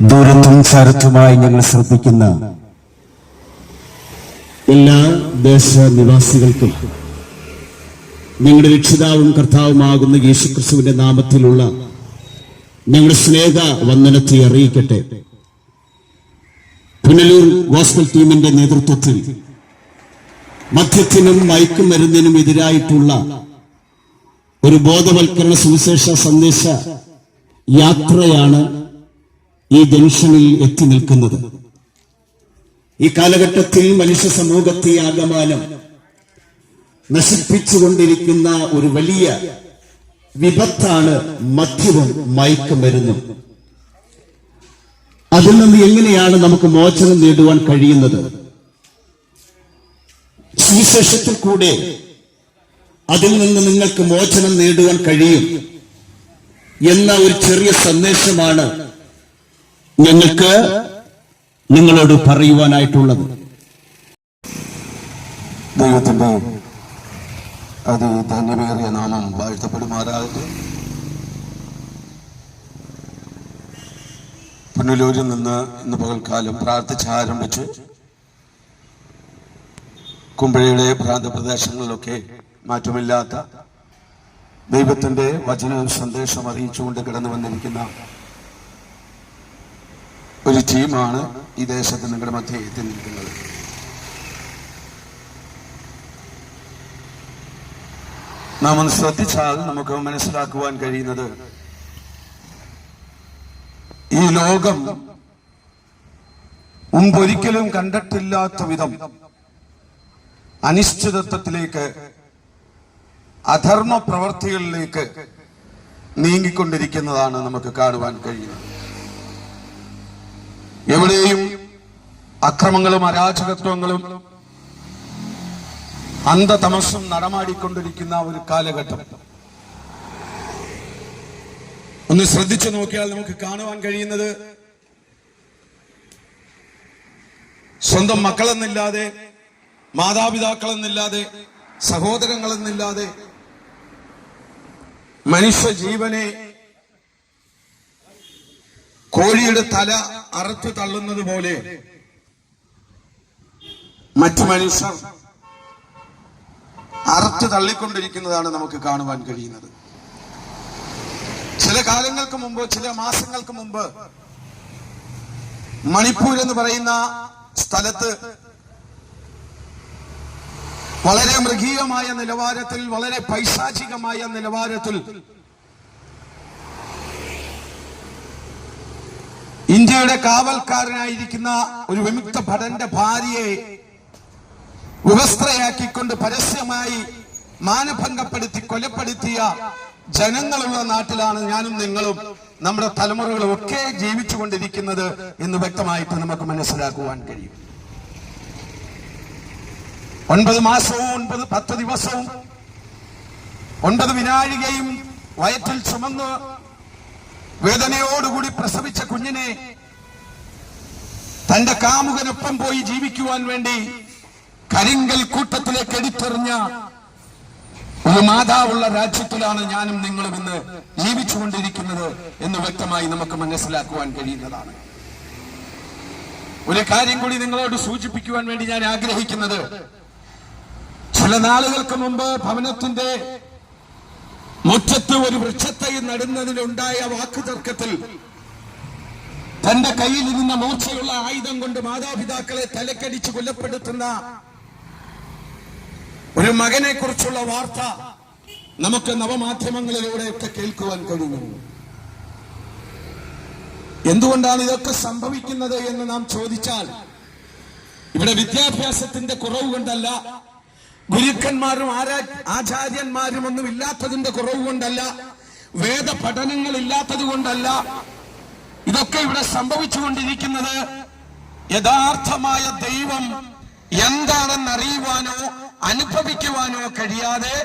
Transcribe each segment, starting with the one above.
ദൂരത്തും ചാരത്തുമായി ഞങ്ങൾ ശ്രദ്ധിക്കുന്ന എല്ലാ ദേശനിവാസികൾക്കും ഞങ്ങളുടെ രക്ഷിതാവും കർത്താവുമാകുന്ന യേശുക്രിസ്തുവിന്റെ നാമത്തിലുള്ള ഞങ്ങളുടെ സ്നേഹ വന്ദനത്തെ അറിയിക്കട്ടെ. പുനലൂർ ഗോസ്ബൽ ടീമിന്റെ നേതൃത്വത്തിൽ മദ്യത്തിനും മയക്കുമരുന്നിനും എതിരായിട്ടുള്ള ഒരു ബോധവൽക്കരണ സുവിശേഷ സന്ദേശ യാത്രയാണ് ഈ ജംഗ്ഷനിൽ എത്തി നിൽക്കുന്നത്. ഈ കാലഘട്ടത്തിൽ മനുഷ്യ സമൂഹത്തെ ആകമാനം നശിപ്പിച്ചുകൊണ്ടിരിക്കുന്ന ഒരു വലിയ വിപത്താണ് മദ്യവും മയക്കുമരുന്നും. അതിൽ നിന്ന് എങ്ങനെയാണ് നമുക്ക് മോചനം നേടുവാൻ കഴിയുന്നത്? സുവിശേഷത്തിൽ കൂടെ അതിൽ നിന്ന് നിങ്ങൾക്ക് മോചനം നേടുവാൻ കഴിയും എന്ന ഒരു ചെറിയ സന്ദേശമാണ് ഞങ്ങൾക്ക് നിങ്ങളോട് പറയുവാനായിട്ടുള്ളത്. ദൈവത്തിന്റെ അതിധന്യമേറിയ നാമം വാഴ്ത്തപ്പെടുമാറാകട്ടെ. പുനലൂരിൽ നിന്ന് ഇന്ന് പകൽക്കാലം പ്രാർത്ഥിച്ചാരംഭിച്ച് കുമ്പഴയുടെ പ്രാന്തപ്രദേശങ്ങളിലൊക്കെ മാറ്റമില്ലാത്ത ദൈവത്തിന്റെ വചന സന്ദേശം അറിയിച്ചുകൊണ്ട് കടന്നു വന്നിരിക്കുന്ന ഒരു ടീമാണ് ഈ ദേശത്ത് നിങ്ങളുടെ മധ്യേ എത്തി നിൽക്കുന്നത്. നാം ഒന്ന് ശ്രദ്ധിച്ചാൽ നമുക്ക് മനസ്സിലാക്കുവാൻ കഴിയുന്നത്, ഈ ലോകം മുമ്പൊരിക്കലും കണ്ടിട്ടില്ലാത്ത വിധം അനിശ്ചിതത്വത്തിലേക്ക്, അധർമ്മ പ്രവർത്തികളിലേക്ക് നീങ്ങിക്കൊണ്ടിരിക്കുന്നതാണ് നമുക്ക് കാണുവാൻ കഴിയുന്നത്. എവിടെയും അക്രമങ്ങളും അരാജകത്വങ്ങളും അന്ധതമസ്സും നടമാടിക്കൊണ്ടിരിക്കുന്ന ഒരു കാലഘട്ടം. ഒന്ന് ശ്രദ്ധിച്ചു നോക്കിയാൽ നമുക്ക് കാണുവാൻ കഴിയുന്നത്, സ്വന്തം മക്കളെന്നില്ലാതെ, മാതാപിതാക്കളെന്നില്ലാതെ, സഹോദരങ്ങളെന്നില്ലാതെ മനുഷ്യ ജീവനെ കോഴിയുടെ തല അറുത്തു തള്ളുന്നത് പോലെ മറ്റു മനുഷ്യർ അറുത്തു തള്ളിക്കൊണ്ടിരിക്കുന്നതാണ് നമുക്ക് കാണുവാൻ കഴിയുന്നത്. ചില കാലങ്ങൾക്ക് മുമ്പ്, ചില മാസങ്ങൾക്ക് മുമ്പ് മണിപ്പൂർ എന്ന് പറയുന്ന സ്ഥലത്ത് വളരെ മൃഗീയമായ നിലവാരത്തിൽ, വളരെ പൈശാചികമായ നിലവാരത്തിൽ ഇന്ത്യയുടെ കാവൽക്കാരനായിരിക്കുന്ന ഒരു വിമുക്ത ഭടന്റെ ഭാര്യയെ വിവസ്ത്രയാക്കിക്കൊണ്ട് പരസ്യമായി മാനഭംഗപ്പെടുത്തി കൊലപ്പെടുത്തിയ ജനങ്ങളുള്ള നാട്ടിലാണ് ഞാനും നിങ്ങളും നമ്മുടെ തലമുറകളും ഒക്കെ ജീവിച്ചുകൊണ്ടിരിക്കുന്നത് എന്ന് വ്യക്തമായിട്ട് നമുക്ക് മനസ്സിലാക്കുവാൻ കഴിയും. 9 മാസവും 10 ദിവസവും 9 വിനാഴികയും വയറ്റിൽ ചുമന്ന് വേദനയോടുകൂടി പ്രസവിച്ച കുഞ്ഞിനെ തന്റെ കാമുകനൊപ്പം പോയി ജീവിക്കുവാൻ വേണ്ടി കരിങ്കൽ കൂട്ടത്തിലേക്ക് എടുത്തെറിഞ്ഞ ഒരു മാതാവുള്ള രാജ്യത്തിലാണ് ഞാനും നിങ്ങളും ഇന്ന് ജീവിച്ചുകൊണ്ടിരിക്കുന്നത് എന്ന് വ്യക്തമായി നമുക്ക് മനസ്സിലാക്കുവാൻ കഴിയുന്നതാണ്. ഒരു കാര്യം കൂടി നിങ്ങളോട് സൂചിപ്പിക്കുവാൻ വേണ്ടി ഞാൻ ആഗ്രഹിക്കുന്നത്, ചില നാളുകൾക്ക് മുമ്പ് ഭവനത്തിന്റെ മുറ്റത്ത് ഒരു വൃക്ഷത്തൈ നടുന്നതിനുണ്ടായ വാക്കുതർക്കത്തിൽ തന്റെ കയ്യിൽ ഇരുന്ന മൂർച്ചയുള്ള ആയുധം കൊണ്ട് മാതാപിതാക്കളെ തലക്കടിച്ച് കൊല്ലപ്പെടുത്തുന്ന ഒരു മകനെ കുറിച്ചുള്ള വാർത്ത നമുക്ക് നവമാധ്യമങ്ങളിലൂടെയൊക്കെ കേൾക്കുവാൻ കഴിയുന്നു. എന്തുകൊണ്ടാണ് ഇതൊക്കെ സംഭവിക്കുന്നത് എന്ന് നാം ചോദിച്ചാൽ, ഇവിടെ വിദ്യാഭ്യാസത്തിന്റെ കുറവ് കൊണ്ടല്ല, ഗുരുക്കന്മാരും ആചാര്യന്മാരും ഒന്നും ഇല്ലാത്തതിന്റെ കുറവ് കൊണ്ടല്ല, വേദ പഠനങ്ങൾ ഇല്ലാത്തത് കൊണ്ടല്ല. ഇതൊക്കെ ഇവിടെ സംഭവിച്ചുകൊണ്ടിരിക്കുന്നത് യഥാർത്ഥമായ ദൈവം എന്താണെന്ന് അറിയുവാനോ അനുഭവിക്കുവാനോ കഴിയാതെ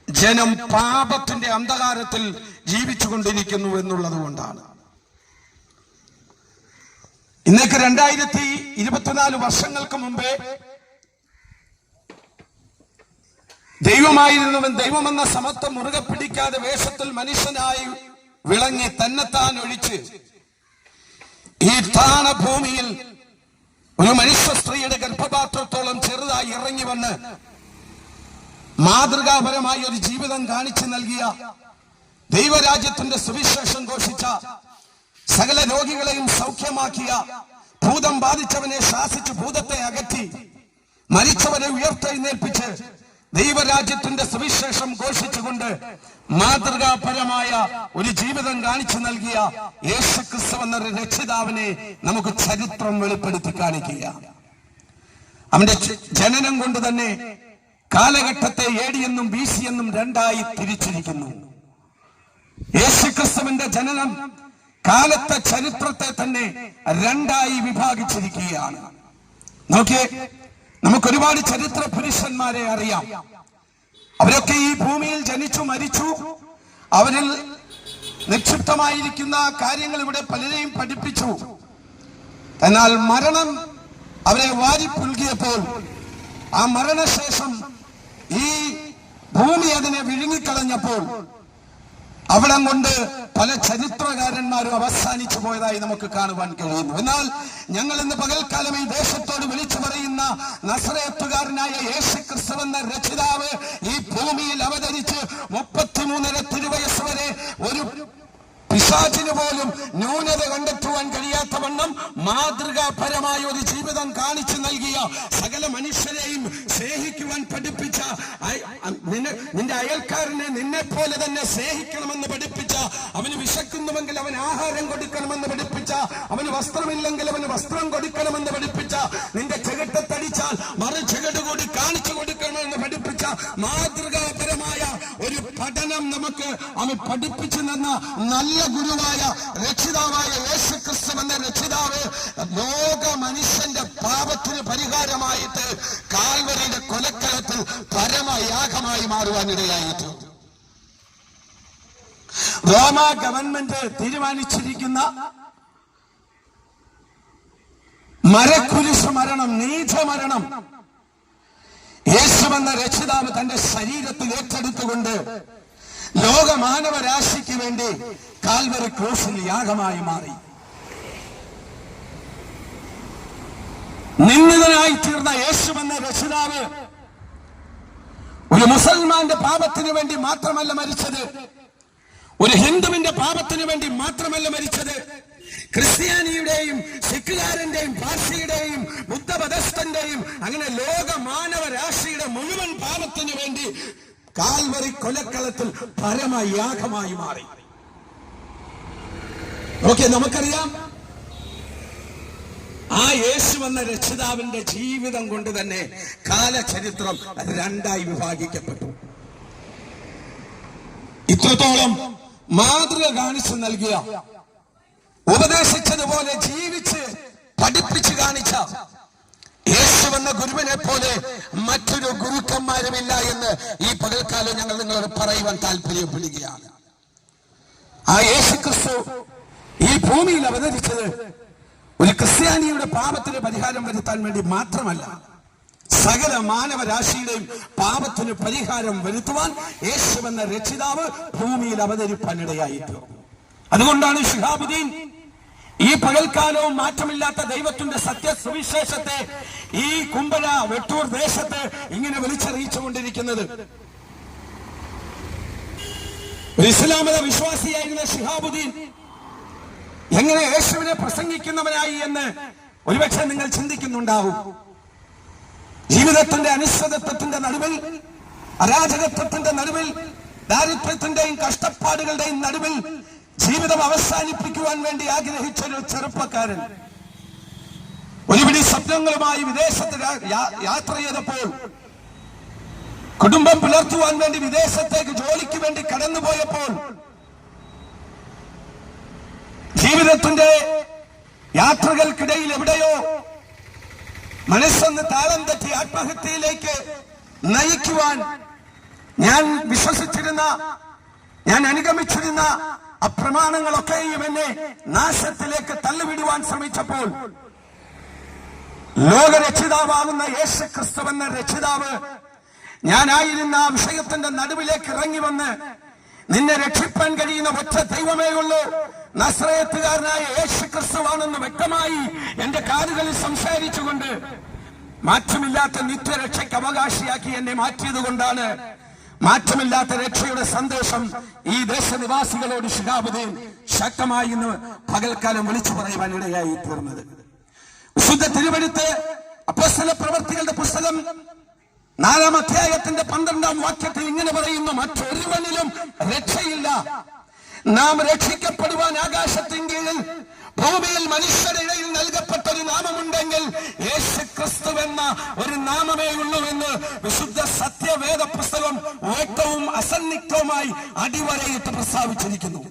ജനം പാപത്തിന്റെ അന്ധകാരത്തിൽ ജീവിച്ചുകൊണ്ടിരിക്കുന്നു എന്നുള്ളത് കൊണ്ടാണ്. ഇന്നേക്ക് 2024 വർഷങ്ങൾക്ക് മുമ്പേ ദൈവമായിരുന്നവൻ ദൈവമെന്ന സമത്വം മുറുകെ പിടിക്കാതെ വേഷത്തിൽ മനുഷ്യനായി വിളങ്ങി തന്നെത്താൻ ഒഴിച്ച് ഈ താണ ഭൂമിയിൽ ഒരു മനുഷ്യ സ്ത്രീയുടെ ഗർഭപാത്രത്തോളം ചെറുതായി ഇറങ്ങി വന്ന് മാതൃകാപരമായ ഒരു ജീവിതം കാണിച്ചു നൽകിയ, ദൈവരാജ്യത്തിന്റെ സുവിശേഷം ഘോഷിച്ച, സകല രോഗികളെയും സൗഖ്യമാക്കിയ, ഭൂതം ബാധിച്ചവനെ ശാസിച്ച് ഭൂതത്തെ അകറ്റി, മരിച്ചവരെ ഉയർത്തെഴുന്നേൽപ്പിച്ച് ദൈവരാജ്യത്തിന്റെ സുവിശേഷം ഘോഷിച്ചുകൊണ്ട് മാതൃകാപരമായ ഒരു ജീവിതം കാണിച്ചു നൽകിയ യേശുക്രിസ്തു എന്ന രക്ഷിതാവിനെ നമുക്ക് ചരിത്രം വെളിപ്പെടുത്തി കാണിക്കുക. അവന്റെ ജനനം കൊണ്ട് തന്നെ കാലഘട്ടത്തെ AD എന്നും BC എന്നും രണ്ടായി തിരിച്ചിരിക്കുന്നു. യേശുക്രിസ്തുവിന്റെ ജനനം കാലത്തെ ചരിത്രത്തെ തന്നെ രണ്ടായി വിഭാഗിച്ചിരിക്കുകയാണ്. നോക്കിയേ, നമുക്കൊരുപാട് ചരിത്ര പുരുഷന്മാരെ അറിയാം. അവരൊക്കെ ഈ ഭൂമിയിൽ ജനിച്ചു മരിച്ചു. അവരിൽ നിക്ഷിപ്തമായിരിക്കുന്ന കാര്യങ്ങൾ ഇവിടെ പലരെയും പഠിപ്പിച്ചു. എന്നാൽ മരണം അവരെ വാരിപ്പുൽകിയപ്പോൾ ആ മരണശേഷം ഈ ഭൂമി അതിനെ വിഴുങ്ങിക്കളഞ്ഞപ്പോൾ അവിടം കൊണ്ട് പല ചരിത്രകാരന്മാരും അവസാനിച്ചു പോയതായി നമുക്ക് കാണുവാൻ കഴിയുന്നു. എന്നാൽ ഞങ്ങൾ ഇന്ന് പകൽക്കാലം ഈ ദേശത്തോട് വിളിച്ചു പറയുന്ന നസറേത്തുകാരനായ യേശുക്രിസ്തു എന്ന രക്ഷിതാവ് ഈ ഭൂമിയിൽ അവതരിച്ച് 33 തിരുവയസ്സ് വരെ ഒരു പിശാചിന് പോലും ന്യൂനത കണ്ടെത്തുവാൻ കഴിയാത്ത വണ്ണം മാതൃകാപരമായ ഒരു ജീവിതം കാണിച്ചു നൽകിയ, സകല മനുഷ്യരെയും സ്നേഹിക്കുവാൻ പഠിപ്പിച്ച, നിന്റെ അയൽക്കാരനെ നിന്നെ പോലെ തന്നെ സ്നേഹിക്കണമെന്ന് പഠിപ്പിച്ച, അവന് വിശക്കുന്നുവെങ്കിൽ അവന് ആഹാരം കൊടുക്കണമെന്ന് പഠിപ്പിച്ച, അവന് വസ്ത്രമില്ലെങ്കിൽ അവന് വസ്ത്രം കൊടുക്കണമെന്ന് പഠിപ്പിച്ച, നിന്റെ ചെകിട്ടത്തടിച്ചാൽ മറു ചെകിട് കൂടി കാണിച്ചു കൊടുക്കണമെന്ന് പഠിപ്പിച്ച മാതൃകാപരമായ ഒരു പഠനം നമുക്ക് അവൻ പഠിപ്പിച്ചു തന്ന നല്ല ഗുരുവായ രക്ഷിതാവായ യേശുക്രിസ്തു എന്ന രക്ഷിതാവ് ലോക മനുഷ്യന്റെ പാപത്തിന് പരിഹാരമായിട്ട് കാൽവരിയുടെ കൊലക്കളത്തിൽ പരമയാഗമായി മാറുവാനിടയായിട്ട് റോമ ഗവൺമെന്റ് തീരുമാനിച്ചിരിക്കുന്ന മരക്കുരിശ് മരണം, നീചമരണം യേശു എന്ന രക്ഷിതാവ് തന്റെ ശരീരത്തിൽ ഏറ്റെടുത്തുകൊണ്ട് ലോക മാനവരാശിക്ക് വേണ്ടി കാൽവരി ക്രൂശിൽ യാഗമായി മാറി. നിന്ദിതനായി തീർന്ന യേശു എന്ന രക്ഷിതാവ് ഒരു മുസൽമാന്റെ പാപത്തിന് വേണ്ടി മാത്രമല്ല മരിച്ചത്, ഒരു ഹിന്ദുവിന്റെ പാപത്തിന് വേണ്ടി മാത്രമല്ല മരിച്ചത്, ക്രിസ്ത്യാനിയുടെയും സിഖുകാരന്റെയും പാർസിയുടെയും ബുദ്ധമതസ്ഥന്റെയും അങ്ങനെ ലോക മാനവരാശിയുടെ മുഴുവൻ പാപത്തിന് വേണ്ടി കാൽവരി കൊലക്കളത്തിൽ പരമയാഗമായി മാറി. ഓക്കെ, നമുക്കറിയാം ആ യേശു എന്ന രക്ഷിതാവിന്റെ ജീവിതം കൊണ്ട് തന്നെ കാലചരിത്രം രണ്ടായി വിഭാഗിക്കപ്പെട്ടു. ഇത്രത്തോളം മാതൃക കാണിച്ചു നൽകിയ, ഉപദേശിച്ചതുപോലെ ജീവിച്ച് പഠിപ്പിച്ചു കാണിച്ച യേശു എന്ന ഗുരുവിനെ പോലെ മറ്റൊരു ഗുരുക്കന്മാരുമില്ല എന്ന് ഈ പകൽക്കാലം ഞങ്ങൾ നിങ്ങളോട് പറയുവാൻ താല്പര്യപ്പെടുകയാണ്. ആ യേശുക്രിസ്തു ഈ ഭൂമിയിൽ അവതരിച്ചത് ഒരു ക്രിസ്ത്യാനിയുടെ പാപത്തിന് പരിഹാരം വരുത്താൻ വേണ്ടി മാത്രമല്ല, സകല മാനവരാശിയുടെയും പാപത്തിന് പരിഹാരം വരുത്തുവാൻ യേശു എന്ന രക്ഷിതാവ് ഭൂമിയിൽ അവതരിപ്പാനിടയായിട്ട്. അതുകൊണ്ടാണ് ശിഹാബുദ്ദീൻ ഈ പകൽക്കാലവും മാറ്റമില്ലാത്ത ദൈവത്തിന്റെ സത്യസുവിശേഷത്തെ ഈ കുമ്പഴ വെട്ടൂർ ദേശത്ത് ഇങ്ങനെ വിളിച്ചറിയിച്ചുകൊണ്ടിരിക്കുന്നത്. ഒരു ഇസ്ലാമത വിശ്വാസിയായിരുന്ന ശിഹാബുദ്ദീൻ എങ്ങനെ യേശുവിനെ പ്രസംഗിക്കുന്നവനായി എന്ന് ഒരുപക്ഷെ നിങ്ങൾ ചിന്തിക്കുന്നുണ്ടാവും. ജീവിതത്തിന്റെ അനിശ്ചിതത്വത്തിന്റെ നടുവിൽ, അരാജകത്വത്തിന്റെ നടുവിൽ, ദാരിദ്ര്യത്തിന്റെയും കഷ്ടപ്പാടുകളുടെയും നടുവിൽ ജീവിതം അവസാനിപ്പിക്കുവാൻ വേണ്ടി ആഗ്രഹിച്ചൊരു ചെറുപ്പക്കാരൻ ഒരുപിടി സ്വപ്നങ്ങളുമായി വിദേശത്ത് യാത്ര ചെയ്തപ്പോൾ, കുടുംബം പുലർത്തുവാൻ വേണ്ടി വിദേശത്തേക്ക് ജോലിക്ക് വേണ്ടി കടന്നുപോയപ്പോൾ, ജീവിതത്തിന്റെ യാത്രകൾക്കിടയിൽ എവിടെയോ മനസ്സൊന്ന് താളം തെറ്റി ആത്മഹത്യയിലേക്ക് നയിക്കുവാൻ ഞാൻ വിശ്വസിച്ചിരുന്ന, ഞാൻ അനുഗമിച്ചിരുന്ന അപ്രമാണങ്ങളൊക്കെയും എന്നെ നാശത്തിലേക്ക് തള്ളിവിടുവാൻ ശ്രമിച്ചപ്പോൾ ലോകരക്ഷിതാവാകുന്ന യേശുക്രിസ്തു എന്ന രക്ഷിതാവ് ഞാനായിരുന്ന ആ വിഷയത്തിന്റെ നടുവിലേക്ക് ഇറങ്ങി വന്ന് നിന്നെ രക്ഷിപ്പാൻ കഴിയുന്ന ഒറ്റ ദൈവമേ ഉള്ളൂ, നസ്രയത്തുകാരനായ യേശു ക്രിസ്തുവാണെന്ന് വ്യക്തമായി എന്റെ കാതുകളിൽ സംസാരിച്ചുകൊണ്ട് മാറ്റമില്ലാത്ത നിത്യരക്ഷയ്ക്ക് അവകാശിയാക്കി എന്നെ മാറ്റിയത് കൊണ്ടാണ് മാറ്റമില്ലാത്ത രക്ഷയുടെ സന്ദേശം ഈ ദേശനിവാസികളോട് ശിഹാബുദ്ദീൻ ശക്തമായി ഇന്ന് പകൽക്കാലം വിളിച്ചു പറയുവാൻ ഇടയായി തീർന്നത്. വിശുദ്ധ തിരുവെഴുത്ത് അപ്പോസ്തല പ്രവർത്തികളുടെ പുസ്തകം 4-ാം അധ്യായത്തിന്റെ 12-ാം വാക്യത്തിൽ ഇങ്ങനെ പറയുന്നു, മറ്റൊരുവനിലും രക്ഷയില്ല. നാം രക്ഷിക്കപ്പെടുവാൻ ആകാശത്തിൻ കീഴിൽ ഭൂമിയിൽ മനുഷ്യരുടെ ഇടയിൽ നൽകപ്പെട്ട ഒരു നാമമുണ്ടെങ്കിൽ യേശു ക്രിസ്തു എന്ന ഒരു നാമമേ ഉള്ളൂ എന്ന് വിശുദ്ധ സത്യവേദ പുസ്തകം വ്യക്തവും അസന്നിഗ്ധവുമായി അടിവരയിട്ട് പ്രസ്താവിച്ചിരിക്കുന്നു.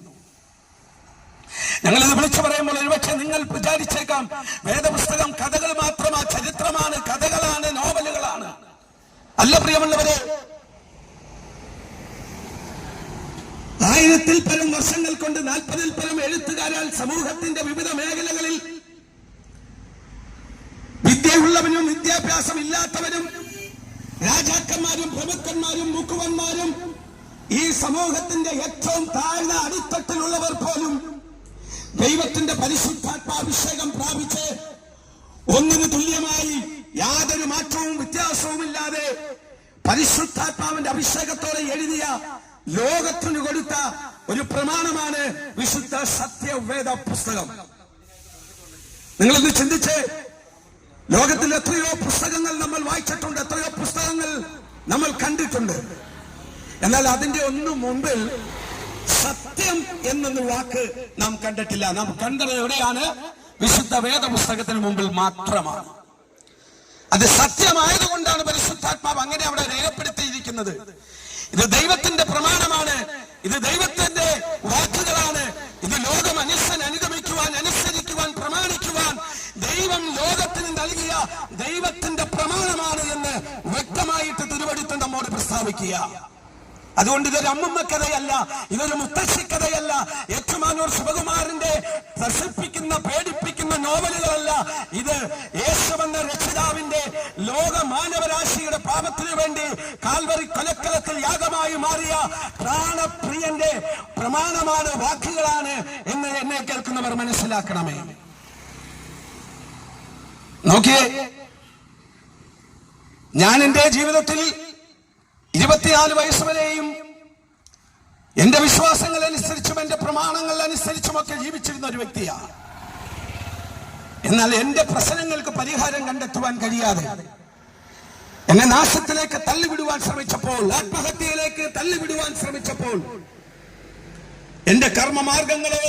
ഞങ്ങളിത് വിളിച്ചു പറയുമ്പോൾ ഒരുപക്ഷെ നിങ്ങൾ വിചാരിച്ചേക്കാം, വേദപുസ്തകം കഥകൾ മാത്രമാ, ചരിത്രമാണ്, കഥകളാണ്, നോവലുകളാണ്. അല്ല പ്രിയമുള്ളവരെ, 1000-ൽ പരം വർഷങ്ങൾ കൊണ്ട് 40-ൽ പരം എഴുത്തുകാരാൽ സമൂഹത്തിന്റെ വിവിധ മേഖലകളിൽ വിദ്യയുള്ളവനും വിദ്യാഭ്യാസം ഇല്ലാത്തവരും രാജാക്കന്മാരും പ്രഭുക്കന്മാരും മുക്കുവന്മാരും ഈ സമൂഹത്തിന്റെ ഏറ്റവും താഴ്ന്ന അടിത്തട്ടിലുള്ളവർ പോലും ദൈവത്തിന്റെ പരിശുദ്ധാത്മാഭിഷേകം പ്രാപിച്ച് ഒന്നിനു തുല്യമായി യാതൊരു മാറ്റവും വ്യത്യാസവുമില്ലാതെ പരിശുദ്ധാത്മാവിന്റെ അഭിഷേകത്തോടെ എഴുതിയ ലോകത്തിന് കൊടുത്ത ഒരു പ്രമാണമാണ് വിശുദ്ധ സത്യവേദ പുസ്തകം. നിങ്ങളൊന്ന് ചിന്തിച്ച്, ലോകത്തിൽ എത്രയോ പുസ്തകങ്ങൾ നമ്മൾ വായിച്ചിട്ടുണ്ട്, എത്രയോ പുസ്തകങ്ങൾ നമ്മൾ കണ്ടിട്ടുണ്ട്. എന്നാൽ അതിന്റെ ഒന്നും മുമ്പിൽ സത്യം എന്നൊരു വാക്ക് നാം കണ്ടിട്ടില്ല. നാം കണ്ടത് എവിടെയാണ്? വിശുദ്ധ വേദ പുസ്തകത്തിന് മുമ്പിൽ മാത്രമാണ്. അത് സത്യമായതുകൊണ്ടാണ് പരിശുദ്ധാത്മാവ് അങ്ങനെ അവിടെ രേഖപ്പെടുത്തിയിരിക്കുന്നത്. ഇത് ദൈവത്തിന്റെ പ്രമാണമാണ്, ഇത് ദൈവത്തിന്റെ വാക്കുകളാണ്, ഇത് ലോകം അനുഗമിക്കുവാൻ, അനുസരിക്കുവാൻ, പ്രമാണിക്കുവാൻ ദൈവം ലോകത്തിന് നൽകിയ ദൈവത്തിന്റെ പ്രമാണമാണ് എന്ന് വ്യക്തമായിട്ട് തിരുവെഴുത്ത് നമ്മോട് പ്രസ്താവിക്കുക. അതുകൊണ്ട് ഇതൊരു അമ്മമ്മ കഥയല്ല, ഇതൊരു മുത്തശ്ശി കഥയല്ല, ഏറ്റുമാനൂർ ശിവകുമാറിന്റെ പ്രസരിപ്പിക്കുന്ന പേടിപ്പിക്കുന്ന നോവലുകളല്ല. ഇത് യേശുവെന്ന രക്ഷിതാവിന്റെ ലോക മാനവരാശിയുടെ പാപത്തിനു വേണ്ടി കാൽവരി കൊലക്കളത്തിൽ യാഗമായി മാറിയ പ്രാണപ്രിയന്റെ പ്രമാണമാണ്, വാക്കുകളാണ് എന്ന് എന്നെ കേൾക്കുന്നവർ മനസ്സിലാക്കണമേ. നോക്കിയേ, ഞാൻ എന്റെ ജീവിതത്തിൽ 24 വയസ്സ് വരെയും എന്റെ വിശ്വാസങ്ങൾ അനുസരിച്ചും എന്റെ പ്രമാണങ്ങൾ അനുസരിച്ചുമൊക്കെ ജീവിച്ചിരുന്ന ഒരു വ്യക്തിയാണ്. എന്നാൽ എന്റെ പ്രശ്നങ്ങൾക്ക് പരിഹാരം കണ്ടെത്തുവാൻ കഴിയാതെ എന്നെ നാശത്തിലേക്ക് തള്ളിവിടുവാൻ ശ്രമിച്ചപ്പോൾ, ആത്മഹത്യയിലേക്ക് തള്ളിവിടുവാൻ ശ്രമിച്ചപ്പോൾ, എന്റെ കർമ്മമാർഗങ്ങളോ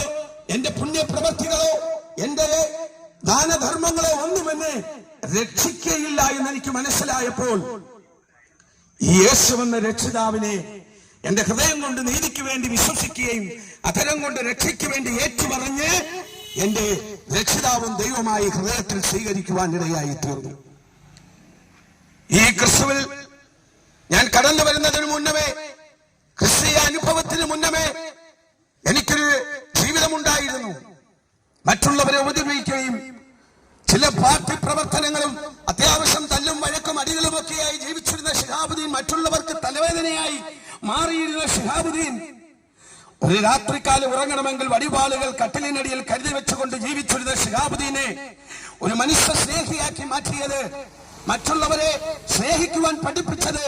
എന്റെ പുണ്യപ്രവർത്തികളോ എന്റെ ദാനധർമ്മങ്ങളോ ഒന്നും എന്നെ രക്ഷിക്കുകയില്ല എന്ന് എനിക്ക് മനസ്സിലായപ്പോൾ യേശുവെന്ന രക്ഷിതാവിനെ എന്റെ ഹൃദയം കൊണ്ട് നീതിക്ക് വേണ്ടി വിശ്വസിക്കുകയും അധരം കൊണ്ട് രക്ഷയ്ക്ക് വേണ്ടി ഏറ്റുപറഞ്ഞ് എന്റെ രക്ഷിതാവും ദൈവമായി ഹൃദയത്തിൽ സ്വീകരിക്കുവാൻ ഇടയായി തീർന്നു. ഈ ക്രിസ്തുവിൽ ഞാൻ കടന്നു വരുന്നതിന് മുന്നമേ, ക്രിസ്തീയ അനുഭവത്തിന് മുന്നമേ എനിക്കൊരു ജീവിതമുണ്ടായിരുന്നു. മറ്റുള്ളവരെ ഉപദ്രവിക്കുകയും ചില പാർട്ടി പ്രവർത്തനങ്ങളും അത്യാവശ്യം തല്ലും വഴക്കും അടികളുമൊക്കെയായി ജീവിച്ചിരുന്ന ശിഹാബുദ്ദീൻ, മറ്റുള്ളവർക്ക് തലവേദനയായി മാറിയിരുന്ന ശിഹാബുദ്ദീൻ, ഒരു രാത്രിക്കാലം ഉറങ്ങണമെങ്കിൽ വടിവാളുകൾ കട്ടിലിനടിയിൽ കരുതി വെച്ചുകൊണ്ട് ജീവിച്ചിരുന്ന ശിഹാബുദ്ദീനെ ഒരു മനുഷ്യ സ്നേഹിയാക്കി മാറ്റിയത്, മറ്റുള്ളവരെ സ്നേഹിക്കുവാൻ പഠിപ്പിച്ചത്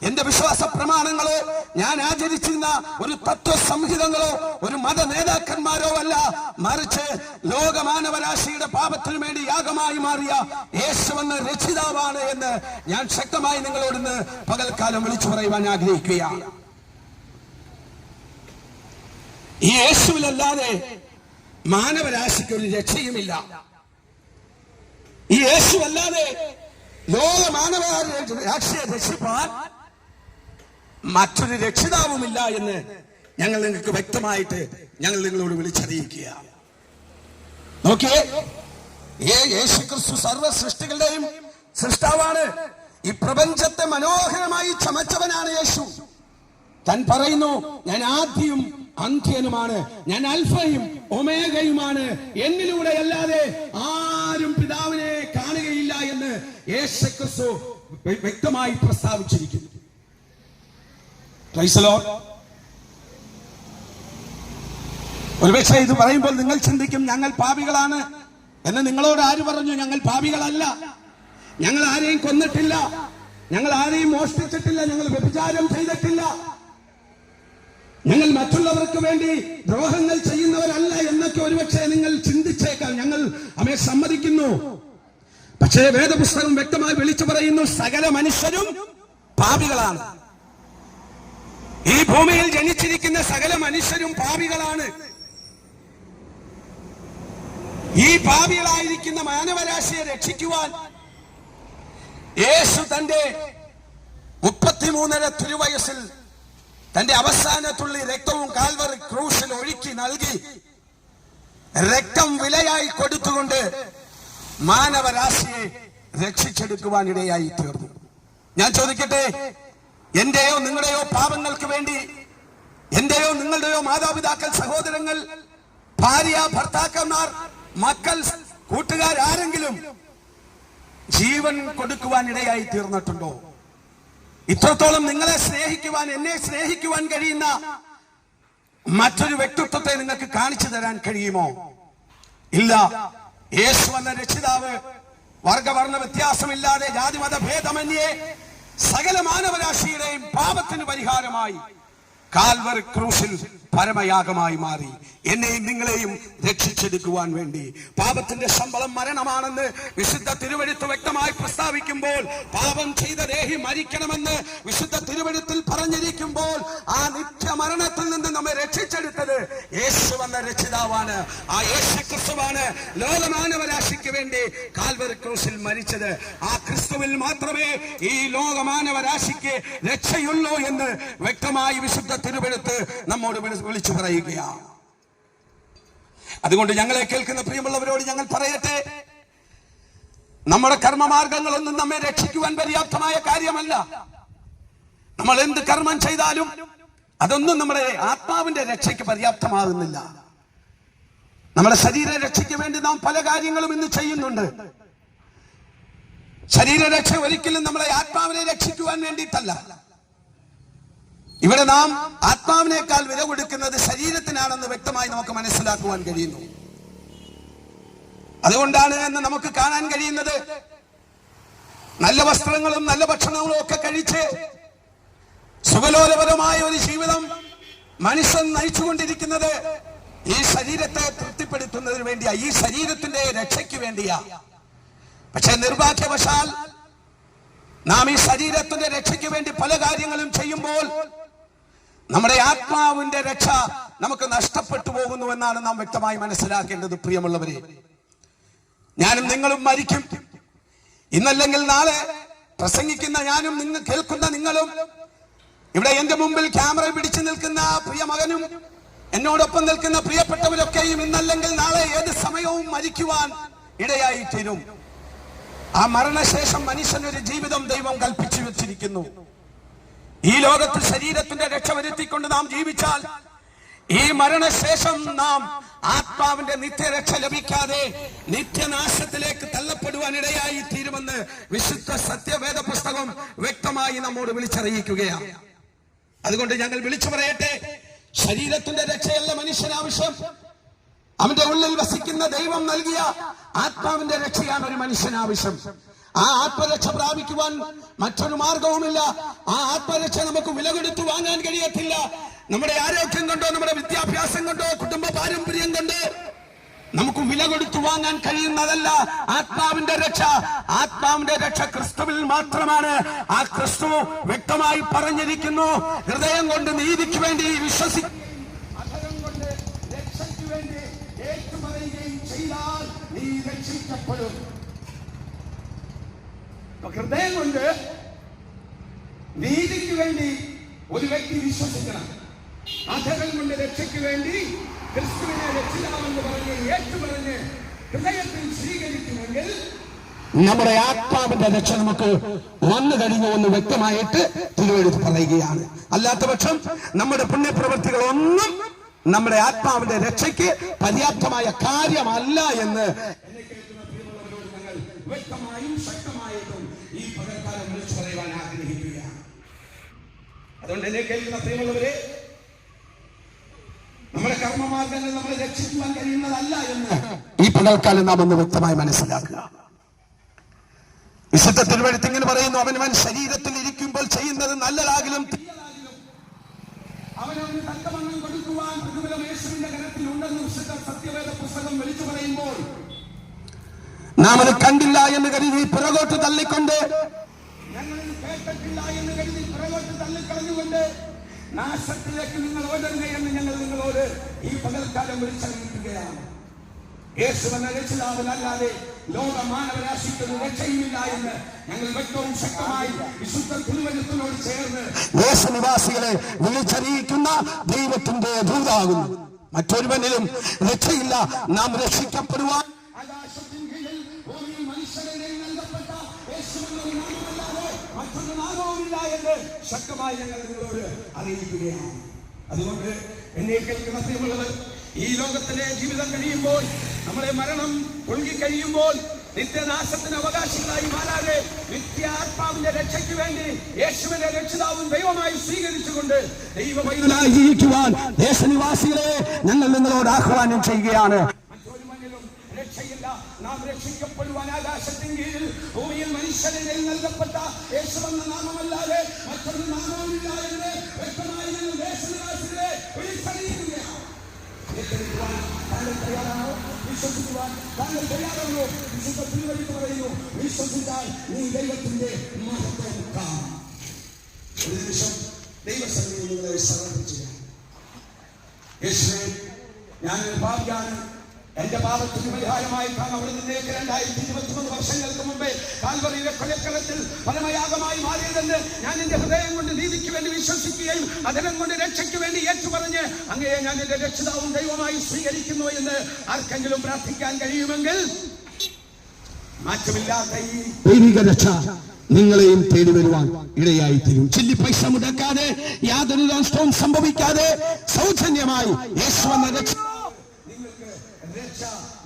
എന്റെ വിശ്വാസ പ്രമാണങ്ങളോ ഞാൻ ആചരിച്ചിരുന്ന ഒരു തത്വസംഹിതങ്ങളോ ഒരു മത നേതാക്കന്മാരോ അല്ല, മറിച്ച് ലോകമാനവരാശിയുടെ പാപത്തിനു വേണ്ടി യാഗമായി മാറിയ യേശുവെന്ന രക്ഷിതാവാണ് എന്ന് ഞാൻ ശക്തമായി നിങ്ങളോട് ഇന്ന് പകൽക്കാലം വിളിച്ചു പറയുവാൻ ആഗ്രഹിക്കുകയാണ്. ഈ യേശുവിലല്ലാതെ മാനവരാശിക്ക് ഒരു രക്ഷയുമില്ല. ഈ യേശുവല്ലാതെ ലോക മാനവരാശിയെ രക്ഷിപ്പാൻ മറ്റൊരു രക്ഷിതാവുമില്ല എന്ന് ഞങ്ങൾ നിങ്ങൾക്ക് വ്യക്തമായിട്ട് ഞങ്ങൾ നിങ്ങളോട് വിളിച്ചറിയിക്കുക. നോക്കിയേ, യേശു ക്രിസ്തു സർവ്വ സൃഷ്ടികളുടെയും സൃഷ്ടാവാണ്. ഈ പ്രപഞ്ചത്തെ മനോഹരമായി ചമച്ചവനാണ് യേശു. താൻ പറയുന്നു, ഞാൻ ആദ്യവും അന്ത്യനുമാണ്, ഞാൻ അൽഫയും ഒമേഗയുമാണ്, എന്നിലൂടെ അല്ലാതെ ആരും പിതാവിനെ കാണുകയില്ല എന്ന് യേശു ക്രിസ്തു വ്യക്തമായി പ്രസ്താവിച്ചിരിക്കുന്നു. Praise the Lord. ഒരുപക്ഷെ ഇത് പറയുമ്പോൾ നിങ്ങൾ ചിന്തിക്കും, ഞങ്ങൾ പാപികളാണ് എന്ന്. നിങ്ങളോട് ആര് പറഞ്ഞു? ഞങ്ങൾ പാപികളല്ല. ഞങ്ങൾ ആരെയും കൊന്നിട്ടില്ല, ഞങ്ങൾ ആരെയും മോഷ്ടിച്ചിട്ടില്ല, ഞങ്ങൾ വ്യഭിചാരം ചെയ്തിട്ടില്ല, ഞങ്ങൾ മറ്റുള്ളവർക്ക് വേണ്ടി ദ്രോഹങ്ങൾ ചെയ്യുന്നവരല്ല എന്നൊക്കെ ഒരുപക്ഷെ നിങ്ങൾ ചിന്തിച്ചേക്കാം. ഞങ്ങൾ അവയെ സമ്മതിക്കുന്നു. പക്ഷേ വേദപുസ്തകം വ്യക്തമായി വിളിച്ചു പറയുന്നു, സകല മനുഷ്യരും പാപികളാണ്. ഈ ഭൂമിയിൽ ജനിച്ചിരിക്കുന്ന സകല മനുഷ്യരും പാപികളാണ്. ഈ പാപികളായിരിക്കുന്ന മാനവരാശിയെ രക്ഷിക്കുവാൻ യേശു തന്റെ 33 തിരുവയസ്സിൽ തന്റെ അവസാന തുള്ളി രക്തവും കാൽവറി ക്രൂശിൽ ഒഴുക്കി നൽകി, രക്തം വിലയായി കൊടുത്തുകൊണ്ട് മാനവരാശിയെ രക്ഷിച്ചെടുക്കുവാൻ ഇടയായി തീർന്നു. ഞാൻ ചോദിക്കട്ടെ, എന്റെയോ നിങ്ങളുടെയോ പാപങ്ങൾക്ക് വേണ്ടി എന്റെയോ നിങ്ങളുടെയോ മാതാപിതാക്കൾ, സഹോദരങ്ങൾ, ഭാര്യ, ഭർത്താക്കന്മാർ, മക്കൾ, കൂട്ടുകാരാരെങ്കിലും ജീവൻ കൊടുക്കുവാൻ ഇടയായി തീർന്നിട്ടുണ്ടോ? ഇത്രത്തോളം നിങ്ങളെ സ്നേഹിക്കുവാൻ, എന്നെ സ്നേഹിക്കുവാൻ കഴിയുന്ന മറ്റൊരു വ്യക്തിത്വത്തെ നിങ്ങൾക്ക് കാണിച്ചു തരാൻ കഴിയുമോ? ഇല്ല. യേശു എന്ന രക്ഷിതാവ് വർഗവർണ്ണ വ്യത്യാസമില്ലാതെ, ജാതിമത ഭേദമന്യേ സകല മാനവരാശിയുടെയും പാപത്തിന് പരിഹാരമായി കാൽവറി ക്രൂശിൽ പരമയാഗമായി മാറി എന്നെയും നിങ്ങളെയും രക്ഷിച്ചെടുക്കുവാൻ വേണ്ടി. പാപത്തിന്റെ ശമ്പളം മരണമാണെന്ന് വിശുദ്ധ തിരുവെഴുത്ത് വ്യക്തമായി പ്രസ്താവിക്കുമ്പോൾ, പാപം ചെയ്ത ദേഹി മരിക്കണമെന്ന് വിശുദ്ധ തിരുവെഴുത്തിൽ പറഞ്ഞിരിക്കുമ്പോൾ, ആ നിത്യമരണത്തിൽ നിന്ന് നമ്മെ രക്ഷിച്ചെടുത്തത് യേശു എന്ന രക്ഷിതാവാണ്. ആ യേശു ക്രിസ്തുവാണ് ലോകമാനവരാശിക്ക് വേണ്ടി കാൽവറി ക്രൂശിൽ മരിച്ചത്. ആ ക്രിസ്തുവിൽ മാത്രമേ ഈ ലോകമാനവരാശിക്ക് രക്ഷയുള്ളൂ എന്ന് വ്യക്തമായി വിശുദ്ധ തിരുവെഴുത്ത് നമ്മോട് വിളിച്ചു പറയുകയാണ്. അതുകൊണ്ട് ഞങ്ങളെ കേൾക്കുന്ന പ്രിയമുള്ളവരോട് ഞങ്ങൾ പറയട്ടെ, നമ്മുടെ കർമ്മമാർഗങ്ങളൊന്നും നമ്മെ രക്ഷിക്കുവാൻ പര്യാപ്തമായ കാര്യമല്ല. നമ്മൾ എന്ത് കർമ്മം ചെയ്താലും അതൊന്നും നമ്മുടെ ആത്മാവിന്റെ രക്ഷയ്ക്ക് പര്യാപ്തമാകുന്നില്ല. നമ്മുടെ ശരീര രക്ഷയ്ക്ക് വേണ്ടി നാം പല കാര്യങ്ങളും ഇന്ന് ചെയ്യുന്നുണ്ട്. ശരീരരക്ഷ ഒരിക്കലും നമ്മളെ ആത്മാവിനെ രക്ഷിക്കുവാൻ വേണ്ടിയിട്ടല്ല. ഇവിടെ നാം ആത്മാവിനേക്കാൾ വില കൊടുക്കുന്നത് ശരീരത്തിനാണെന്ന് വ്യക്തമായി നമുക്ക് മനസ്സിലാക്കുവാൻ കഴിയുന്നു. അതുകൊണ്ടാണ് എന്ന് നമുക്ക് കാണാൻ കഴിയുന്നത്, നല്ല വസ്ത്രങ്ങളും നല്ല ഭക്ഷണങ്ങളും ഒക്കെ കഴിച്ച് സുഖലോലപരമായ ഒരു ജീവിതം മനുഷ്യൻ നയിച്ചുകൊണ്ടിരിക്കുന്നത് ഈ ശരീരത്തെ തൃപ്തിപ്പെടുത്തുന്നതിന് വേണ്ടിയാ, ഈ ശരീരത്തിന്റെ രക്ഷയ്ക്ക് വേണ്ടിയാ. പക്ഷെ നിർഭാഗ്യവശാൽ നാം ഈ ശരീരത്തിന്റെ രക്ഷയ്ക്ക് വേണ്ടി പല കാര്യങ്ങളും ചെയ്യുമ്പോൾ നമ്മുടെ ആത്മാവിന്റെ രക്ഷ നമുക്ക് നഷ്ടപ്പെട്ടു പോകുന്നു എന്നാണ് നാം വ്യക്തമായി മനസ്സിലാക്കേണ്ടത്. പ്രിയമുള്ളവരെ, ഞാനും നിങ്ങളും മരിക്കും. ഇന്നല്ലെങ്കിൽ നാളെ പ്രസംഗിക്കുന്ന ഞാനും നിങ്ങൾ കേൾക്കുന്ന നിങ്ങളും, ഇവിടെ എന്റെ മുമ്പിൽ ക്യാമറ പിടിച്ചു നിൽക്കുന്ന പ്രിയ മകനും എന്നോടൊപ്പം നിൽക്കുന്ന പ്രിയപ്പെട്ടവരൊക്കെയും ഇന്നല്ലെങ്കിൽ നാളെ ഏത് സമയവും മരിക്കുവാൻ ഇടയായി തീരും. ആ മരണശേഷം മനുഷ്യനൊരു ജീവിതം ദൈവം കൽപ്പിച്ചു വെച്ചിരിക്കുന്നു. ഈ ലോകത്ത് ശരീരത്തിന്റെ രക്ഷ വരുത്തിക്കൊണ്ട് നാം ജീവിച്ചാൽ ഈ മരണശേഷം നാം ആത്മാവിന്റെ നിത്യരക്ഷ ലഭിക്കാതെ നിത്യനാശത്തിലേക്ക് തള്ളപ്പെടുവാൻ ഇടയായി തീരുമെന്ന് വിശുദ്ധ സത്യവേദ പുസ്തകം വ്യക്തമായി നമ്മോട് വിളിച്ചറിയിക്കുകയാണ്. അതുകൊണ്ട് ഞങ്ങൾ വിളിച്ചു പറയട്ടെ, ശരീരത്തിന്റെ രക്ഷയല്ല മനുഷ്യനാവശ്യം. അവന്റെ ഉള്ളിൽ വസിക്കുന്ന ദൈവം നൽകിയ ആത്മാവിന്റെ രക്ഷയാണ് ഒരു മനുഷ്യനാവശ്യം. ആ ആത്മരക്ഷ പ്രാപിക്കുവാൻ മറ്റൊരു മാർഗവുമില്ല. ആ ആത്മരക്ഷ നമുക്ക് വില കൊടുത്തു വാങ്ങാൻ കഴിയത്തില്ല. നമ്മുടെ ആരോഗ്യം കൊണ്ടോ, നമ്മുടെ വിദ്യാഭ്യാസം കൊണ്ടോ, കുടുംബ പാരമ്പര്യം കൊണ്ടോ നമുക്ക് വില കൊടുത്തു വാങ്ങാൻ കഴിയുന്നതല്ല ആത്മാവിന്റെ രക്ഷ. ആത്മാവിന്റെ രക്ഷ ക്രിസ്തുവിൽ മാത്രമാണ്. ആ ക്രിസ്തു വ്യക്തമായി പറഞ്ഞിരിക്കുന്നു, ഹൃദയം കൊണ്ട് നീതിക്ക് വേണ്ടി വിശ്വസിക്കും, അധരം കൊണ്ട് രക്ഷയ്ക്ക് വേണ്ടി ഏറ്റുപറയുകയും ചെയ്താൽ നീ രക്ഷിക്കപ്പെടും. ഹൃദയം കൊണ്ട് നീതിക്ക് വേണ്ടി ഒരു വ്യക്തി വിശ്വസിക്കണം. അധരം കൊണ്ട് രക്ഷയ്ക്ക് വേണ്ടി ക്രിസ്തുവിനെ രക്ഷിതാവെന്ന് പറഞ്ഞ് ഏറ്റുപറഞ്ഞ് ഹൃദയത്തിൽ സ്വീകരിക്കുമെങ്കിൽ നമ്മുടെ ആത്മാവിന്റെ രക്ഷ നമുക്ക് വന്നു കഴിഞ്ഞു എന്ന് വ്യക്തമായിട്ട് തിരുവെഴുത്ത് പറയുകയാണ്. അല്ലാത്ത പക്ഷം നമ്മുടെ പുണ്യപ്രവൃത്തികളൊന്നും നമ്മുടെ ആത്മാവിന്റെ രക്ഷയ്ക്ക് പര്യാപ്തമായ കാര്യമല്ല എന്ന് ഞങ്ങൾ വ്യക്തമായും ശക്തമായിട്ടും ഈ പകൽക്കാലം വിളിച്ചു പറയുവാൻ ആഗ്രഹിക്കുകയാണ്. അതുകൊണ്ട് എന്നെ കേൾക്കുന്ന പ്രിയമുള്ളവരെ, നമ്മുടെ കർമ്മമാർഗങ്ങൾ നമ്മളെ രക്ഷിക്കുവാൻ കഴിയുന്നതല്ല എന്ന് ഈ പകൽക്കാലം നാം ഒന്ന് വ്യക്തമായി മനസ്സിലാക്കുക. വിശുദ്ധ തിരുവെഴുത്ത് ഇങ്ങനെ പറയുന്നു, അവനവൻ ശരീരത്തിൽ ഇരിക്കുമ്പോൾ ചെയ്യുന്നത് നല്ലതാകിലും തീയതാകിലും അവനവന് തക്കവണ്ണം കൊടുക്കുവാൻ പ്രതിഫലം യേശുവിന്റെ കരത്തിൽ ഉണ്ടെന്ന് വിശുദ്ധ സത്യവേദ പുസ്തകം വിളിച്ചു പറയുമ്പോൾ, നാം അത് കണ്ടില്ല എന്ന് കരുതി പുറകോട്ട് തള്ളിക്കൊണ്ട്, ഞങ്ങളിത് കേട്ടിട്ടില്ല എന്ന് കരുതി പുറകോട്ട് തള്ളിക്കളഞ്ഞുകൊണ്ട് നാശത്തിലേക്ക് നിങ്ങൾ ഓടരുത് എന്ന് ഞങ്ങൾ നിങ്ങളോട് ഈ പകൽക്കാലം വിളിച്ചറിയിക്കുകയാണ്. യേശുവെന്ന രക്ഷിതാവിനല്ലാതെ ലോക മാനവരാശിക്കൊരു രക്ഷയുമില്ല എന്ന് ഞങ്ങൾ വ്യക്തവും ശക്തമായി വിശുദ്ധ തിരുവചനത്തോട് ചേർന്ന് ദേശനിവാസികളെ വിളിച്ചറിയിക്കുന്ന ദൈവത്തിന്റെ ദൂതാകുന്നു. മറ്റൊരുവനിലും രക്ഷയില്ല. നാം രക്ഷിക്കപ്പെടുവാൻ ആകാശത്തിൻ കീഴിൽ ഭൂമിയിൽ മനുഷ്യരുടെ നൽകപ്പെട്ട യേശുവെന്നൊരു നാമമല്ലാതെ മറ്റൊരു നാമവുമില്ല എന്ന് ശക്തമായി ഞങ്ങൾ നിങ്ങളോട് അറിയിക്കുകയാണ്. അതുകൊണ്ട് എന്നെ കേൾക്കുന്ന പ്രിയമുള്ളവർ, ഈ ലോകത്തിലെ ജീവിതം കഴിയുമ്പോൾ, നമ്മളെ മരണം ഒഴുകിക്കഴിയുമ്പോൾ നിത്യനാശത്തിന് അവകാശികളായി മാറാതെ നിത്യാത്മാവിന്റെ രക്ഷയ്ക്ക് വേണ്ടി യേശുവിനെ രക്ഷിതാവും ദൈവമായി സ്വീകരിച്ചുകൊണ്ട് ദൈവമൈതലായി ജീവിക്കുവാൻ ദേശനിവാസികളെ ഞങ്ങൾ നിങ്ങളോട് ആഹ്വാനം ചെയ്യുകയാണ്. മറ്റൊരു മണ്ണിലും രക്ഷയില്ല. നാം രക്ഷിക്കപ്പെടുവാൻ ആകാശത്തിൻ കീഴിൽ ഭൂമിയിൽ മനുഷ്യരുടെ നൽകപ്പെട്ട യേശുവെന്ന നാമമല്ലാതെ മറ്റൊരു നാമവുമില്ല എന്ന് വ്യക്തമായി ഞങ്ങൾ ദേശനിവാസികളെ വിളിച്ചറിയിക്കുകയാണ്. താങ്കൾ തയ്യാറാണോ? വിശ്വസിക്കുവാൻ താങ്കൾ തയ്യാറാണോ? വിശുദ്ധ തിരുവചനം പറയുന്നു, വിശ്വസിച്ചാൽ നീ ദൈവത്തിന്റെ മഹത്വം കാണും. ഒരു നിമിഷം ദൈവസന്നിധിയിൽ നിങ്ങളെ സമർപ്പിക്കുക. യേശുവേ, ഞാനൊരു പാപിയാണ്. എന്റെ പാപത്തിന് പരിഹാരമായി അവിടെ നിന്നേക്ക് 2023 വർഷങ്ങൾക്ക് മുമ്പേ കാൽവറിയിലെ കൊലക്കളത്തിൽ പരമയാഗമായി മാറിയതെന്ന് ഞാൻ എന്റെ ഹൃദയം കൊണ്ട് നീതിക്ക് വേണ്ടി വിശ്വസിക്കുകയും അതിനം കൊണ്ട് രക്ഷയ്ക്ക് വേണ്ടി ഏറ്റുപറഞ്ഞ് അങ്ങയെ ഞാൻ എന്റെ രക്ഷിതാവും ദൈവമായി സ്വീകരിക്കുന്നു എന്ന് ആർക്കെങ്കിലും പ്രാർത്ഥിക്കാൻ കഴിയുമെങ്കിൽ മാറ്റമില്ലാത്ത ഈ ദൈവിക രക്ഷ നിങ്ങളെയും തേടി വരുവാൻ ഇടയായി തീരും. ചില്ലി പൈസ മുടക്കാതെ, യാതൊരു നഷ്ടവും സംഭവിക്കാതെ സൗജന്യമായി യേശുവെന്ന രക്ഷ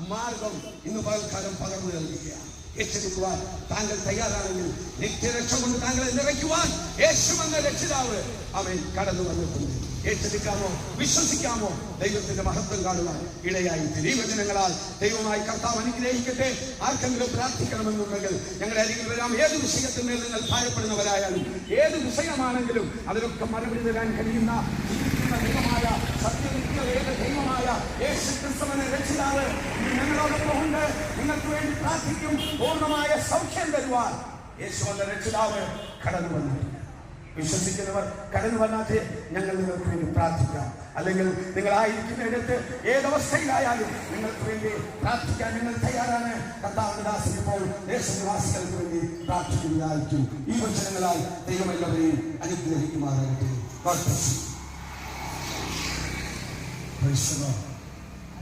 മാർഗം ഇന്ന് പകൽക്കാലം പകർന്നു നൽകുകയാണ്. ഏറ്റെടുക്കുവാൻ താങ്കൾ തയ്യാറാണെങ്കിൽ നിത്യരക്ഷ കൊണ്ട് താങ്കളെ നിറയ്ക്കുവാൻ യേശുവെന്ന രക്ഷിതാവ് അവൻ കടന്നു വന്നിട്ടുണ്ട്. ഏറ്റെടുക്കാമോ? വിശ്വസിക്കാമോ? ദൈവത്തിന്റെ മഹത്വം കാണുവാൻ ഇടയായി. ദൈവജനങ്ങളാൽ ദൈവമായി കർത്താവ് അനുഗ്രഹിക്കട്ടെ. ആർക്കെങ്കിലും പ്രാർത്ഥിക്കണമെന്നുണ്ടെങ്കിൽ ഞങ്ങളുടെ അരികിൽ വരാം. ഏത് വിഷയത്തിന്മേൽ നിങ്ങൾ ഭാരപ്പെടുന്നവരായാലും, ഏത് വിഷയമാണെങ്കിലും അതിനൊക്കെ മറുപടി തരാൻ കഴിയുന്ന ദൈവമായ സത്യനിത്യവേദ ദൈവമായ യേശു ക്രിസ്തുവിനെ രക്ഷിതാവ് ഞങ്ങളോടൊപ്പം ഉണ്ട്. നിങ്ങൾക്ക് വേണ്ടി പ്രാർത്ഥിക്കും. പൂർണ്ണമായ സൗഖ്യം തരുവാൻ യേശുവെന്ന രക്ഷിതാവ് കടന്നു വന്നു. വിശ്വസിക്കുന്നവർ കടന്നു വന്നാതെ ഞങ്ങൾ നിങ്ങൾക്ക് വേണ്ടി പ്രാർത്ഥിക്കാം. അല്ലെങ്കിൽ നിങ്ങളായിരിക്കുന്നിടത്ത് ഏതവസ്ഥയിലായാലും നിങ്ങൾക്ക് വേണ്ടി പ്രാർത്ഥിക്കാൻ ഞങ്ങൾ തയ്യാറാണ്. കർത്താവിന്റെ ദാസൻ ഇപ്പോൾ ദേശനിവാസികൾക്ക് വേണ്ടി പ്രാർത്ഥിക്കുന്നതായിരിക്കും. ഈ വചനങ്ങളാൽ ദൈവം എല്ലാവരെയും അനുഗ്രഹിക്കുമാറാകട്ടെ.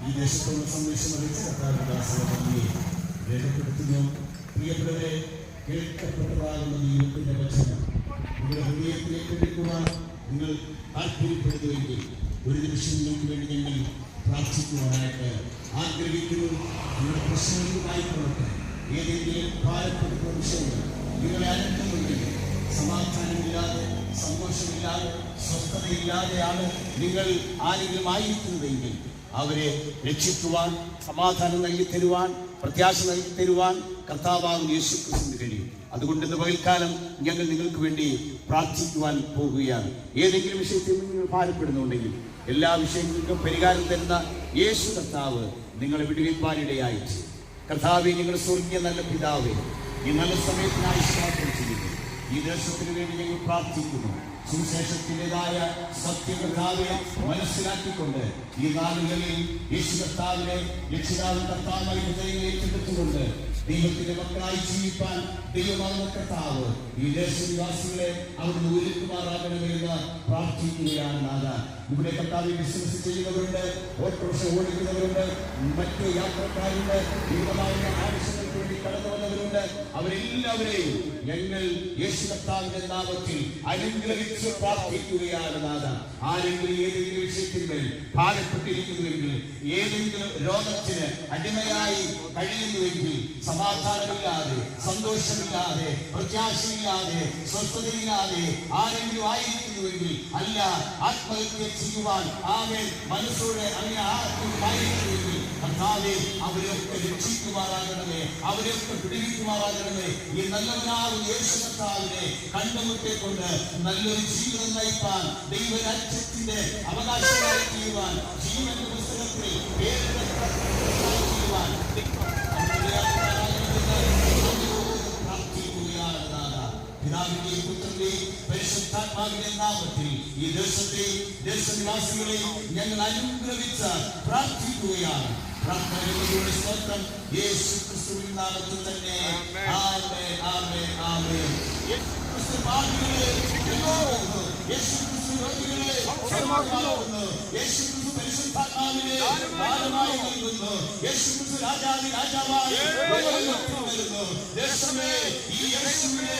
ഈ ദേശത്തോട് സന്ദേശം അറിയിച്ച കർത്താവിന്റെ ദാസനെ രേഖപ്പെടുത്തുന്നു. പ്രിയപ്പെട്ടവരെ, കേൾക്കപ്പെട്ടതാകുന്ന ദൈവത്തിന്റെ വചനം നിങ്ങളുടെ ഹൃദയത്തിലേക്ക് എടുക്കുവാൻ നിങ്ങൾ താല്പര്യപ്പെടുന്നുവെങ്കിൽ ഒരു നിമിഷം നിങ്ങൾക്ക് വേണ്ടി ഞങ്ങൾ പ്രാർത്ഥിക്കുവാനായിട്ട് ആഗ്രഹിക്കുന്നു. നിങ്ങളുടെ പ്രശ്നങ്ങളുമായി കൊള്ളട്ടെ, ഏതെങ്കിലും ഭാരപ്പെടുത്തുന്ന വിഷയങ്ങൾ നിങ്ങളെ അനക്കുന്നുണ്ടെങ്കിൽ, സമാധാനമില്ലാതെ, സന്തോഷമില്ലാതെ, സ്വസ്ഥതയില്ലാതെയാണ് നിങ്ങൾ ആരെങ്കിലും ആയിരിക്കുന്നതെങ്കിൽ അവരെ രക്ഷിക്കുവാൻ, സമാധാനം നൽകി തരുവാൻ, പ്രത്യാശ നൽകി തരുവാൻ കർത്താവാകും യേശു ക്രിസ്തുവിന് കഴിയും. അതുകൊണ്ട് ഇന്ന് പകൽക്കാലം ഞങ്ങൾ നിങ്ങൾക്ക് വേണ്ടി പ്രാർത്ഥിക്കുവാൻ പോകുകയാണ്. ഏതെങ്കിലും വിഷയത്തിൽ നിങ്ങൾ ഭാരപ്പെടുന്നുണ്ടെങ്കിൽ എല്ലാ വിഷയങ്ങൾക്കും പരിഹാരം തരുന്ന യേശു കർത്താവ് നിങ്ങളെ വിടുവിപ്പാനിടയായി. കർത്താവെ, ഞങ്ങളുടെ സ്വർഗീയ നല്ല പിതാവേ, ഈ നല്ല സമയത്തിനായി സ്തോത്രം ചെയ്യുന്നു. ഈ ദേശത്തിന് വേണ്ടി ഞങ്ങൾ പ്രാർത്ഥിക്കുന്നു. സുവിശേഷത്തിൻ്റെതായ സത്യകർത്താവെ മനസ്സിലാക്കിക്കൊണ്ട് ഈ നാളുകളിൽ യേശു കർത്താവിനെ രക്ഷിതാവും കർത്താവായി ഹൃദയങ്ങളെ ഏറ്റെടുത്തുകൊണ്ട് ദൈവത്തിന്റെ മക്കളായി ജീവിപ്പാൻ ദൈവമാകുന്ന കർത്താവ് ഈ ദേശനിവാസികളെ അവിടുന്ന് ഒരുക്കുമാറാകണമെന്ന് പ്രാർത്ഥിക്കുകയാണ്. നാഥ, ഇവിടെ കർത്താവിൽ ബിസിനസ് ചെയ്യുന്നവരുണ്ട്, ഓട്ടോറിക്ഷ ഓടിക്കുന്നവരുണ്ട്, മറ്റ് യാത്രക്കാരുണ്ട്, ദൈവമാകുന്ന ആവശ്യങ്ങൾക്ക് വേണ്ടി കടന്നു വന്നവരുണ്ട്. അവരെല്ലാവരെയും ഞങ്ങൾ യേശു കർത്താവിന്റെ നാമത്തിൽ അനുഗ്രഹിച്ച് പ്രാർത്ഥിക്കുകയാണ്. നാഥ, ആരെങ്കിലും ഏതെങ്കിലും വിഷയത്തിന്മേൽ ഭാരപ്പെട്ടിരിക്കുന്നുവെങ്കിൽ, ഏതെങ്കിലും രോഗത്തിന് അടിമയായി കഴിയുന്നുവെങ്കിൽ, സമാധാനമില്ലാതെ, സന്തോഷമില്ലാതെ, പ്രത്യാശയില്ലാതെ, സ്വസ്ഥതയില്ലാതെ ആരെങ്കിലും ആയിരിക്കും ചെയ്യുന്നുവെങ്കിൽ അല്ല ആത്മഹത്യ ചെയ്യുവാൻ ആമേൻ മനസ്സോടെ അങ്ങനെ ആത്മഹത്യമായിരുന്നുവെങ്കിൽ കർത്താവേ അവരെയൊക്കെ രക്ഷിക്കുമാറാകണമേ, അവരെയൊക്കെ പിടിവിക്കുമാറാകണമേ. ഈ നല്ലവനാകുന്ന യേശു കർത്താവിനെ കണ്ടുമുട്ടിക്കൊണ്ട് നല്ലൊരു ജീവിതം നയിപ്പാൻ, ദൈവരാജ്യത്തിന്റെ അവകാശമായി ചെയ്യുവാൻ, ജീവന്റെ പുസ്തകത്തിൽ പേരുടെ ചെയ്യുവാൻ പിതാവിന്റെയും പുത്രന്റെയും പരിശുദ്ധാത്മാവിന്റെ നാമത്തിൽ ഈ ദേശത്തെയും ദേശനിവാസികളെയും ഞങ്ങൾ അനുഗ്രഹിച്ച് പ്രാർത്ഥിക്കുകയാണ്. പ്രാർത്ഥനയുടെ സ്തോത്രം യേശു ക്രിസ്തുവിൻ നാമത്തിൽ തന്നെ. ആമേൻ, ആമേൻ, ആമേൻ. യേശു ക്രിസ്തു പാപികളെ രക്ഷിക്കുന്നു. യേശു ക്രിസ്തു രോഗികളെ സൗഖ്യമാക്കുന്നു. യേശു ക്രിസ്തു പരിശുദ്ധാത്മാവിനെ ദാനമായി നൽകുന്നു. യേശു ക്രിസ്തു രാജാവി രാജാവായി വരുന്നു. ദേശമേ ഈ യേശുവിനെ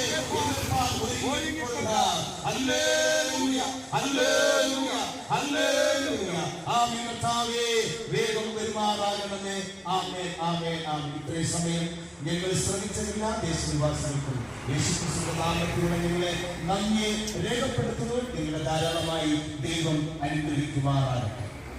ഒരുങ്ങിക്കൊള്ളുക. ഹല്ലേലൂയ, ഹല്ലേലൂയ, ഹല്ലേലൂയ. ആമേൻ. കർത്താവേ വേഗം പെരുമാറാകണമേ. ആമേൻ, ആമേൻ, ആമേൻ. ഇത്രയും സമയം ഞങ്ങൾ ശ്രമിച്ച എല്ലാ ദേശനിവാസികൾക്കും യേശുക്രിസ്തുവിന്റെ നാമത്തിലൂടെ ഞങ്ങളെ നന്ദി രേഖപ്പെടുത്തുന്നു. നിങ്ങളെ ധാരാളമായി ദൈവം അനുഗ്രഹിക്കുമാറാകട്ടെ.